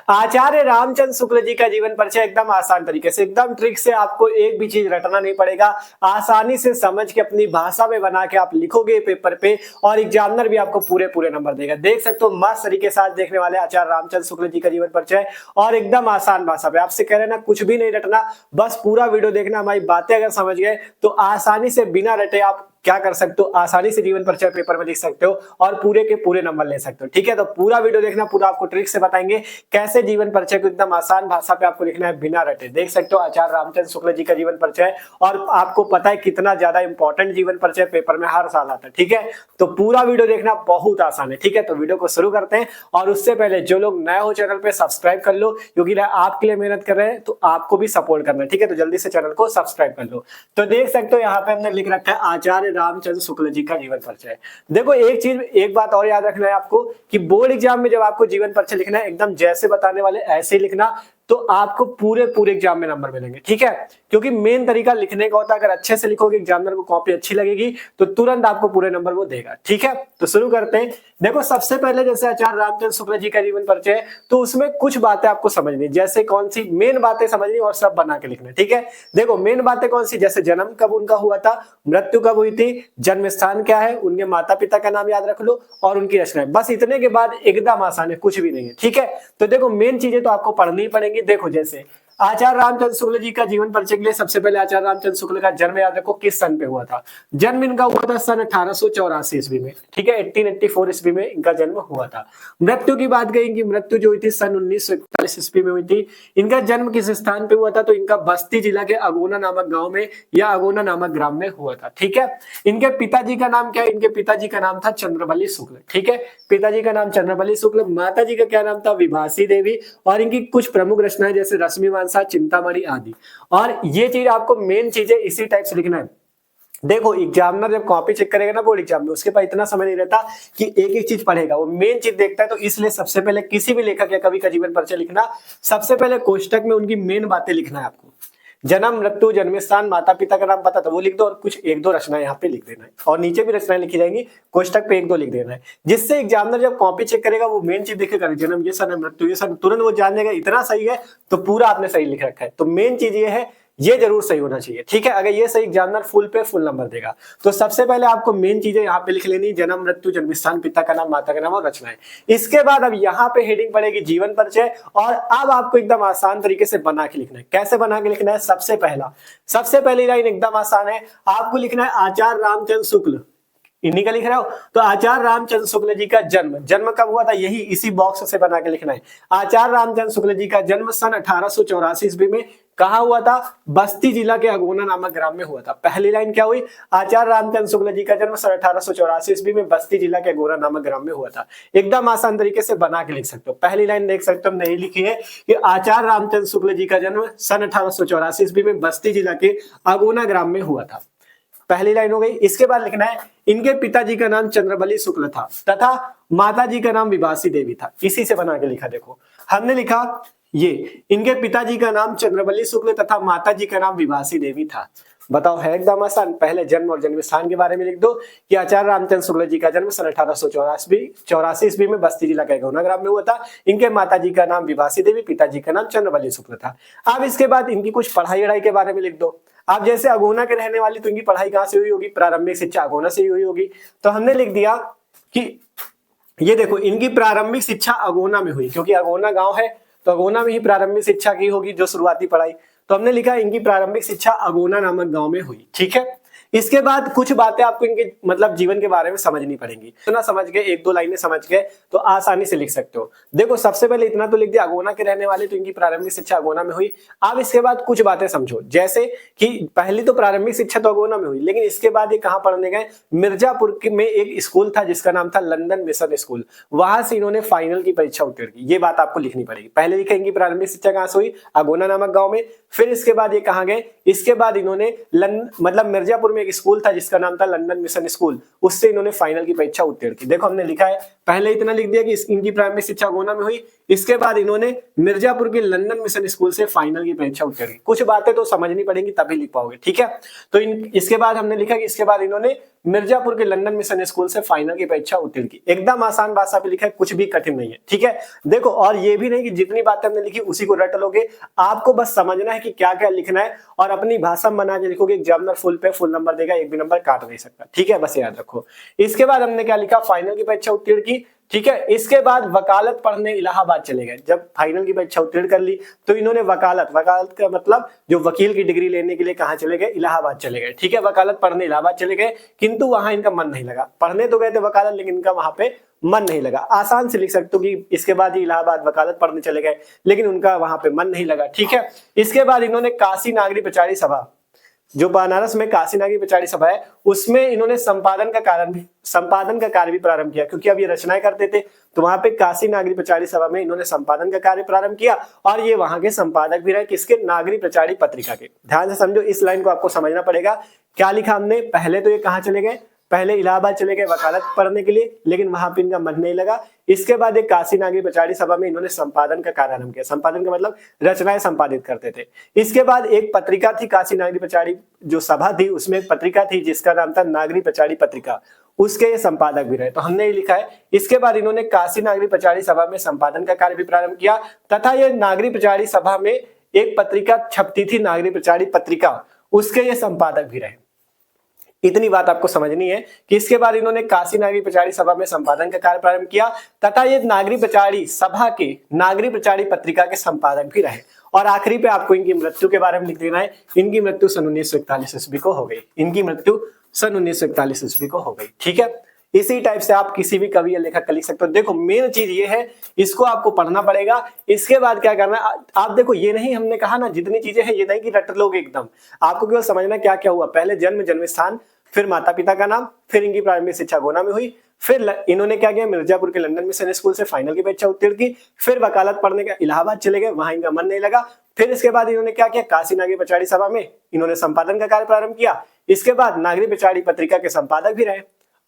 आचार्य रामचंद्र शुक्ल जी का जीवन परिचय एकदम आसान तरीके से, एकदम ट्रिक से, आपको एक भी चीज रटना नहीं पड़ेगा। आसानी से समझ के अपनी भाषा में बना के आप लिखोगे पेपर पे और एग्जामिनर भी आपको पूरे पूरे नंबर देगा। देख सकते हो मस्त तरीके से आज देखने वाले आचार्य रामचंद्र शुक्ल जी का जीवन परिचय और एकदम आसान भाषा पे। आपसे कह रहे हैं ना कुछ भी नहीं रटना, बस पूरा वीडियो देखना। हमारी बातें अगर समझ गए तो आसानी से बिना रटे आप क्या कर सकते हो, आसानी से जीवन परिचय पेपर में लिख सकते हो और पूरे के पूरे नंबर ले सकते हो। ठीक है, तो पूरा वीडियो देखना, पूरा आपको ट्रिक से बताएंगे कैसे जीवन परिचय को एकदम आसान भाषा पे आपको लिखना है बिना रटे। देख सकते हो आचार्य रामचंद्र शुक्ल जी का जीवन परिचय, और आपको पता है कितना ज्यादा इंपॉर्टेंट जीवन परिचय पेपर में हर साल आता है। ठीक है, तो पूरा वीडियो देखना बहुत आसान है। ठीक है, तो वीडियो को शुरू करते हैं। और उससे पहले जो लोग नए हो चैनल पे सब्सक्राइब कर लो, क्योंकि आपके लिए मेहनत कर रहे हैं तो आपको भी सपोर्ट करना है। ठीक है, तो जल्दी से चैनल को सब्सक्राइब कर लो। तो देख सकते हो यहाँ पे हमने लिख रखा है आचार्य रामचंद्र शुक्ल जी का जीवन परिचय। देखो एक चीज, एक बात और याद रखना है आपको कि बोर्ड एग्जाम में जब आपको जीवन परिचय लिखना है एकदम जैसे बताने वाले ऐसे ही लिखना, तो आपको पूरे पूरे एग्जाम में नंबर मिलेंगे। ठीक है, क्योंकि मेन तरीका लिखने का होता है, अगर अच्छे से लिखोगे एग्जामिनर को कॉपी अच्छी लगेगी तो तुरंत आपको पूरे नंबर वो देगा। ठीक है, तो शुरू करते हैं। देखो सबसे पहले जैसे आचार्य रामचंद्र शुक्ल जी का जीवन परिचय, तो उसमें कुछ बातें आपको समझनी, जैसे कौन सी मेन बातें समझनी और सब बना के लिखना। ठीक है, देखो मेन बातें कौन सी, जैसे जन्म कब उनका हुआ था, मृत्यु कब हुई थी, जन्म स्थान क्या है, उनके माता पिता का नाम याद रख लो और उनकी रचनाएं। बस इतने के बाद एकदम आसान है, कुछ भी नहीं है। ठीक है, तो देखो मेन चीजें तो आपको पढ़नी ही पड़ेंगी। देखो जैसे आचार्य रामचंद्र शुक्ल जी का जीवन परिचय के लिए सबसे पहले आचार्य रामचंद्र शुक्ल का जन्म याद रखो किस सन पे हुआ था। जन्म इनका हुआ था सन 1884 ईस्वी में। ठीक है, 1884 ईस्वी में इनका जन्म हुआ था। मृत्यु की बात करें, इनकी मृत्यु जो हुई थी सन 1941 ईस्वी में हुई थी। इनका जन्म किस स्थान पे हुआ था, तो इनका बस्ती जिला के अगोना नामक गांव में या अगोना नामक ग्राम में हुआ था। ठीक है, इनके पिताजी का नाम क्या है, इनके पिताजी का नाम था चंद्रबली शुक्ल। ठीक है, पिताजी का नाम चंद्रबली शुक्ल, माता जी का क्या नाम था, विभासी देवी। और इनकी कुछ प्रमुख रचनाएं जैसे रश्मिवांसा, चिंतामणि आदि। और ये चीज आपको मेन चीजें इसी टाइप से लिखना है। देखो एग्जामिनर जब कॉपी चेक करेगा ना बोर्ड एग्जाम में, उसके पास इतना समय नहीं रहता कि एक एक चीज पढ़ेगा, वो मेन चीज देखता है। तो इसलिए सबसे पहले किसी भी लेखक या कवि का जीवन परिचय लिखना, सबसे पहले कोष्टक में उनकी मेन बातें लिखना है आपको। जन्म, मृत्यु, जन्म स्थान, माता पिता का नाम पता तो वो लिख दो और कुछ एक दो रचनाएं यहाँ पे लिख देना है। और नीचे भी रचनाएं लिखी जाएंगी, कोष्टक पे एक दो लिख देना है, जिससे एग्जामिनर जब कॉपी चेक करेगा वो मेन चीज देखेगा, जन्म ये सन है, मृत्यु ये सन, तुरंत वो जान जाएगा इतना सही है तो पूरा आपने सही लिख रखा है। तो मेन चीज ये है, ये जरूर सही होना चाहिए। ठीक है, अगर ये सही एग्जामिनर फुल पे फुल नंबर देगा। तो सबसे पहले आपको मेन चीजें यहाँ पे लिख लेनी, जन्म, मृत्यु, जन्म स्थान, पिता का नाम, माता का नाम और रचनाएं। इसके बाद अब यहाँ पे हेडिंग पड़ेगी जीवन परिचय, और अब आपको एकदम आसान तरीके से बना के लिखना है। कैसे बना के लिखना है, सबसे पहली लाइन एकदम आसान है, आपको लिखना है आचार्य रामचंद्र शुक्ल, इन्हीं का लिख रहा हो तो आचार्य रामचंद्र शुक्ल जी का जन्म कब हुआ था, यही इसी बॉक्स से बना के लिखना है। आचार्य रामचंद्र शुक्ल जी का जन्म सन 1884 ईस्वी में कहाँ हुआ था, बस्ती जिला के अगोना नामक ग्राम में हुआ था। पहली लाइन क्या हुई, आचार्य रामचंद्र शुक्ल जी का जन्म सन 1884 ईस्वी में बस्ती जिला के अगोना नामक ग्राम में हुआ था। एकदम आसान तरीके से बना के लिख सकते हो। पहली लाइन देख सकते हो हमने लिखी है कि आचार्य रामचंद्र शुक्ल जी का जन्म सन 1884 ईस्वी में बस्ती जिला के अगोना ग्राम में हुआ था। पहली लाइन हो गई। इसके बाद लिखना है इनके पिताजी का नाम चंद्रबली शुक्ल था तथा माताजी का नाम विभासी देवी था। इसी से बना के लिखा। देखो हमने लिखा ये, इनके पिताजी का नाम चंद्रबली शुक्ल तथा माताजी का नाम विभासी देवी था। बताओ है एकदम आसान। पहले जन्म और जन्म स्थान के बारे में लिख दो कि आचार्य रामचंद्र शुक्ल जी का जन्म सन 1884 ईस्वी में बस्ती जिला के अगोना ग्राम में हुआ था। इनके माताजी का नाम विभासी देवी, पिताजी का नाम चंद्रबली शुक्ल था। अब इसके बाद इनकी कुछ पढ़ाई वढ़ाई के बारे में लिख दो। आप जैसे अगोना के रहने वाली, तो इनकी पढ़ाई कहाँ से हुई होगी, प्रारंभिक शिक्षा अगोना से ही हुई होगी। तो हमने लिख दिया कि ये देखो इनकी प्रारंभिक शिक्षा अगोना में हुई, क्योंकि अगोना गांव है तो अगोना में ही प्रारंभिक शिक्षा की होगी जो शुरुआती पढ़ाई। तो हमने लिखा इनकी प्रारंभिक शिक्षा अगोना नामक गांव में हुई। ठीक है, इसके बाद कुछ बातें आपको इनके मतलब जीवन के बारे में समझनी पड़ेंगी। इतना समझ गए, एक दो लाइनें समझ गए तो आसानी से लिख सकते हो। देखो सबसे पहले इतना तो लिख दिया, अगोना के रहने वाले तो इनकी प्रारंभिक शिक्षा अगोना में हुई। अब इसके बाद कुछ बातें समझो, जैसे कि पहली तो प्रारंभिक शिक्षा तो अगोना में हुई, लेकिन इसके बाद ये कहाँ पढ़ने गए, मिर्जापुर में एक स्कूल था जिसका नाम था लंदन मिशन स्कूल, वहां से इन्होंने फाइनल की परीक्षा उत्तीर्ण की। ये बात आपको लिखनी पड़ेगी। पहले लिखा इनकी प्रारंभिक शिक्षा कहाँ से हुई, अगोना नामक गाँव में। फिर इसके बाद ये कहाँ गए, इसके बाद इन्होंने मतलब मिर्जापुर में एक स्कूल था जिसका नाम था लंदन मिशन स्कूल, उससे इन्होंने फाइनल की परीक्षा उत्तीर्ण की। देखो हमने लिखा है, पहले इतना लिख दिया कि इनकी प्रारंभिक शिक्षा अगोना में हुई, इसके बाद इन्होंने मिर्जापुर के लंदन मिशन स्कूल से फाइनल की परीक्षा उत्तीर्ण की। कुछ बातें तो समझनी पड़ेंगी तभी लिख पाओगे। ठीक है, तो इसके बाद हमने लिखा कि इसके बाद इन्होंने मिर्जापुर के लंदन मिशन स्कूल से फाइनल की परीक्षा उत्तीर्ण की। एकदम आसान भाषा पे लिखा है, कुछ भी कठिन नहीं है, ठीक है। देखो, और ये भी नहीं कि जितनी बातें हमने लिखी उसी को रट लोगे, आपको बस समझना है कि क्या क्या लिखना है और अपनी भाषा में बना के लिखोगे। एग्जामिनर फुल पे फुल नंबर देगा, एक भी नंबर काट नहीं सकता, ठीक है, बस याद रखो। इसके बाद हमने क्या लिखा, फाइनल की परीक्षा उत्तीर्ण की, ठीक है। इसके बाद वकालत पढ़ने इलाहाबाद चले गए। जब फाइनल की परीक्षा उत्तीर्ण कर ली तो इन्होंने वकालत का मतलब जो वकील की डिग्री लेने के लिए कहाँ चले गए, इलाहाबाद चले गए, ठीक है। वकालत पढ़ने इलाहाबाद चले गए, किंतु वहां इनका मन नहीं लगा। पढ़ने तो गए थे वकालत, लेकिन इनका वहां पे मन नहीं लगा। आसान से लिख सकते हो कि इसके बाद ही इलाहाबाद वकालत पढ़ने चले गए, लेकिन उनका वहां पे मन नहीं लगा, ठीक है। इसके बाद इन्होंने काशी नागरी प्रचारी सभा, जो बनारस में काशी नागरी प्रचारी सभा है, उसमें इन्होंने संपादन का कार्य भी प्रारंभ किया, क्योंकि अब ये रचनाएं करते थे तो वहां पे काशी नागरी प्रचारी सभा में इन्होंने संपादन का कार्य प्रारंभ किया और ये वहां के संपादक भी रहे, किसके, नागरी प्रचारी पत्रिका के। ध्यान से समझो, इस लाइन को आपको समझना पड़ेगा। क्या लिखा हमने, पहले तो ये कहाँ चले गए, पहले इलाहाबाद चले गए वकालत पढ़ने के लिए, लेकिन वहां पे इनका मन नहीं लगा। इसके बाद एक काशी नागरी प्रचारी सभा में इन्होंने संपादन का कार्य आरंभ किया। संपादन का मतलब रचनाएं संपादित करते थे। इसके बाद एक पत्रिका थी, काशी नागरी प्रचारी जो सभा थी, उसमें एक पत्रिका थी जिसका नाम था नागरी प्रचारी पत्रिका, उसके ये संपादक भी रहे, तो हमने ये लिखा है। इसके बाद इन्होंने काशी नागरी प्रचारी सभा में संपादन का कार्य भी प्रारंभ किया, तथा ये नागरी प्रचारी सभा में एक पत्रिका छपती थी, नागरी प्रचारी पत्रिका, उसके ये संपादक भी रहे। इतनी बात आपको समझनी है कि इसके बाद इन्होंने काशी नागरी प्रचारी सभा में संपादन का कार्य प्रारंभ किया, तथा ये नागरी प्रचारी सभा के नागरी प्रचारी पत्रिका के संपादक भी रहे। और आखिरी पे आपको इनकी मृत्यु के बारे में लिख देना है। इनकी मृत्यु सन 1941 ईस्वी को हो गई। इनकी मृत्यु सन 1941 ईस्वी को हो गई, ठीक है। इसी टाइप से आप किसी भी कवि या लेखक का लिख सकते हो। देखो, मेन चीज ये है, इसको आपको पढ़ना पड़ेगा। इसके बाद क्या करना है, आप देखो, ये नहीं हमने कहा ना, जितनी चीजें हैं ये नहीं कि रट लोगे एकदम, आपको केवल समझना क्या क्या हुआ। पहले जन्म, जन्म स्थान, फिर माता पिता का नाम, फिर इनकी प्रारंभिक शिक्षा गोना में हुई, फिर इन्होंने क्या किया, मिर्जापुर के लंदन मिशन स्कूल से फाइनल की परीक्षा उत्तीर्ण की, फिर वकालत पढ़ने का इलाहाबाद चले गए, वहां इनका मन नहीं लगा। फिर इसके बाद इन्होंने क्या किया, काशी नागरी प्रचारी सभा में इन्होंने संपादन का कार्य प्रारंभ किया। इसके बाद नागरी प्रचारी पत्रिका के संपादक भी रहे।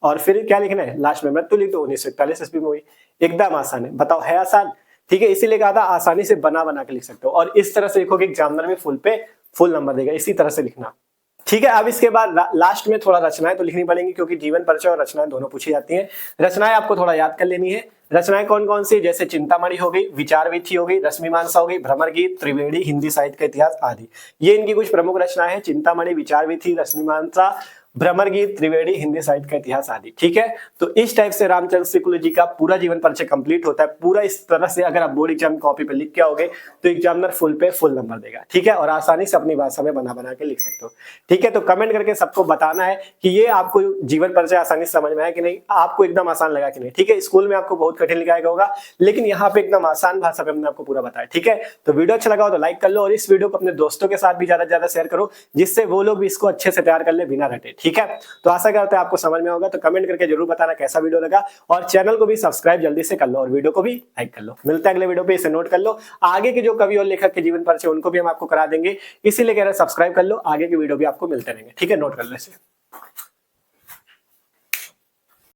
और फिर क्या लिखना है, लास्ट में मृत्यु लिख दो, 1941 ईस्वी में हुई। एकदम आसान है, बताओ, है आसान, ठीक है। इसीलिए कहा था आसानी से बना बना के लिख सकते हो, और इस तरह से लिखोगे एग्जामिनर में फुल पे फुल नंबर देगा। इसी तरह से लिखना, ठीक है। अब इसके बाद लास्ट में थोड़ा रचनाएं तो लिखनी पड़ेंगी, क्योंकि जीवन परिचय और रचनाएं दोनों पूछी जाती हैं। रचनाएं आपको थोड़ा याद कर लेनी है। रचनाएं कौन कौन सी, जैसे चिंतामणि हो गई, विचार वीथी हो गई, रश्मिमांसा हो गई, भ्रमर गीत, त्रिवेणी, हिंदी साहित्य का इतिहास आदि। ये इनकी कुछ प्रमुख रचनाएं हैं, चिंतामणि, विचार वीथी, रश्मिमांसा, भ्रमर गीत, त्रिवेणी, हिंदी साहित्य का इतिहास आदि, ठीक है। तो इस टाइप से रामचंद्र शुक्ल जी का पूरा जीवन परिचय कंप्लीट होता है। पूरा इस तरह से अगर आप बोर्ड एग्जाम कॉपी पे लिख के आओगे तो एग्जामिनर फुल पे फुल नंबर देगा, ठीक है। और आसानी से अपनी भाषा में बना बना के लिख सकते हो, ठीक है। तो कमेंट करके सबको बताना है कि ये आपको जीवन परिचय आसानी से समझ में आया कि नहीं, आपको एकदम आसान लगा कि नहीं, ठीक है। स्कूल में आपको बहुत कठिन लिखाया होगा, लेकिन यहाँ पे एकदम आसान भाषा में हमने आपको पूरा बताया, ठीक है। तो वीडियो अच्छा लगा हो तो लाइक कर लो, और इस वीडियो को अपने दोस्तों के साथ भी ज्यादा से ज्यादा शेयर करो, जिससे वो लोग भी इसको अच्छे से तैयार कर ले बिना रटे, ठीक है। तो आशा करते हैं आपको समझ में होगा। तो कमेंट करके जरूर बताना कैसा वीडियो लगा, और चैनल को भी सब्सक्राइब जल्दी से कर लो, और वीडियो को भी लाइक कर लो। मिलते हैं अगले वीडियो पे, इसे नोट कर लो। आगे के जो कवि और लेखक के जीवन परिचय उनको भी हम आपको करा देंगे, इसीलिए कह रहे हैं सब्सक्राइब कर लो, आगे के वीडियो भी आपको मिलते रहेंगे, ठीक है। नोट कर लो इसे।